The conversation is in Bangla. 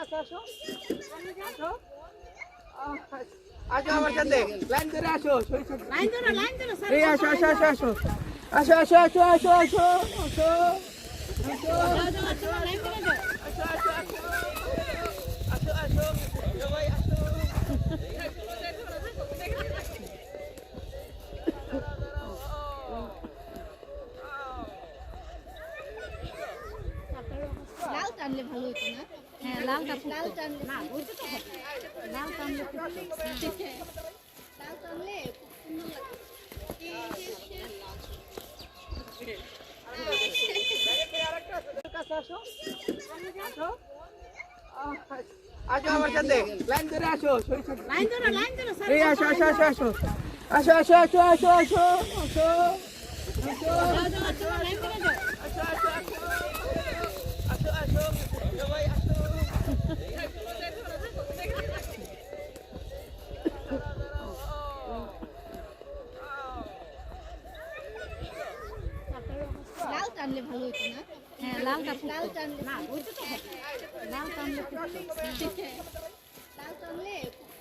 আসো আমার সাথে লাইন ধরে আসো এই আসো আসো আসো আসো আসো আসো আসো আসো আসো আসো সবাই আসো লাল টানলে ভালো হতো না? হ্যাঁ, লালটা লাল টানলে না, ওইটা তো হবে। লাল টানলে খুব সুন্দর। লাল টানলে খুব সুন্দর লাগে। আসো আমার সাথে লাইন ধরে আসো লাইন ধরো এই আসো আসো আসো আসো আসো আসো আসো আসো আসো আসো লাইন ধরে যাও। সবাই আসো লাল টানলে ভালো হতো না? হ্যাঁ, লাল টানলে না, ওইটা তো হবে। লাল টানলে খুব সুন্দর। লাল টানলে খুব